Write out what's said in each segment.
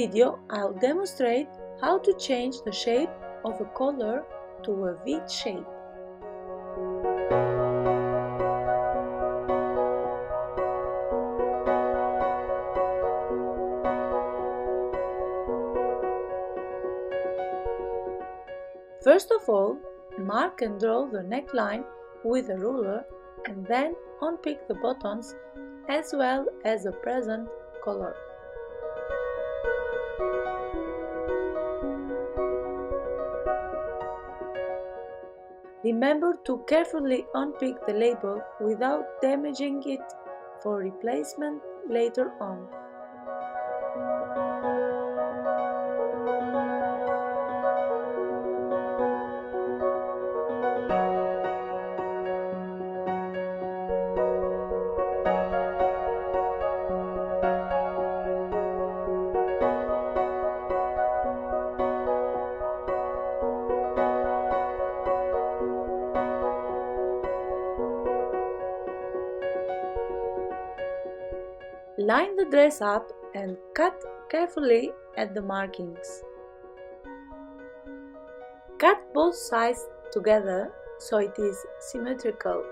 video, I'll demonstrate how to change the shape of a collar to a V shape. First of all, mark and draw the neckline with a ruler and then unpick the buttons as well as the present collar. Remember to carefully unpick the label without damaging it for replacement later on. Line the dress up and cut carefully at the markings. Cut both sides together so it is symmetrical.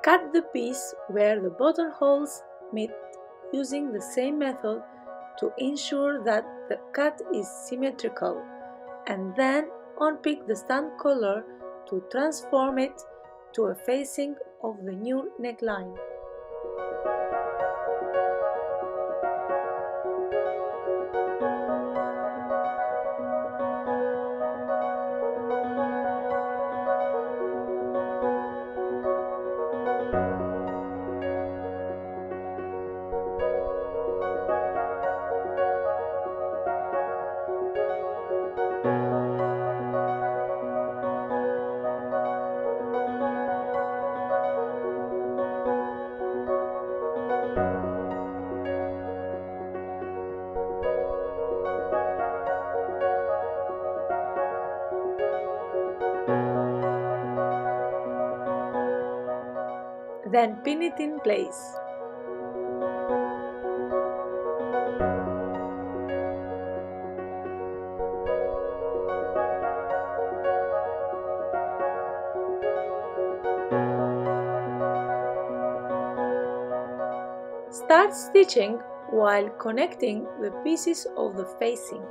Cut the piece where the buttonholes meet using the same method to ensure that the cut is symmetrical, and then unpick the stand collar to transform it to a facing of the new neckline. Then pin it in place. Start stitching while connecting the pieces of the facing.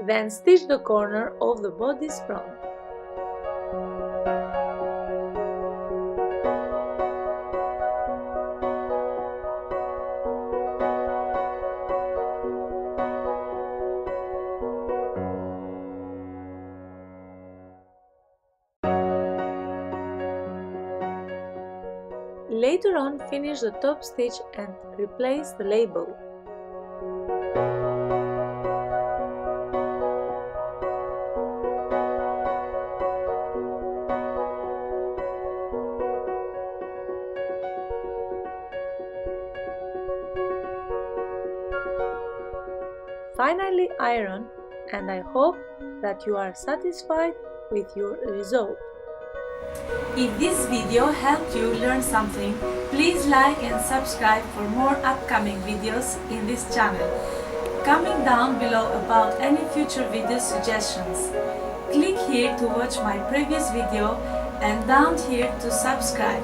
Then stitch the corner of the body's front. Later on, finish the top stitch and replace the label. Finally iron, and I hope that you are satisfied with your result. If this video helped you learn something, please like and subscribe for more upcoming videos in this channel. Comment down below about any future video suggestions. Click here to watch my previous video and down here to subscribe.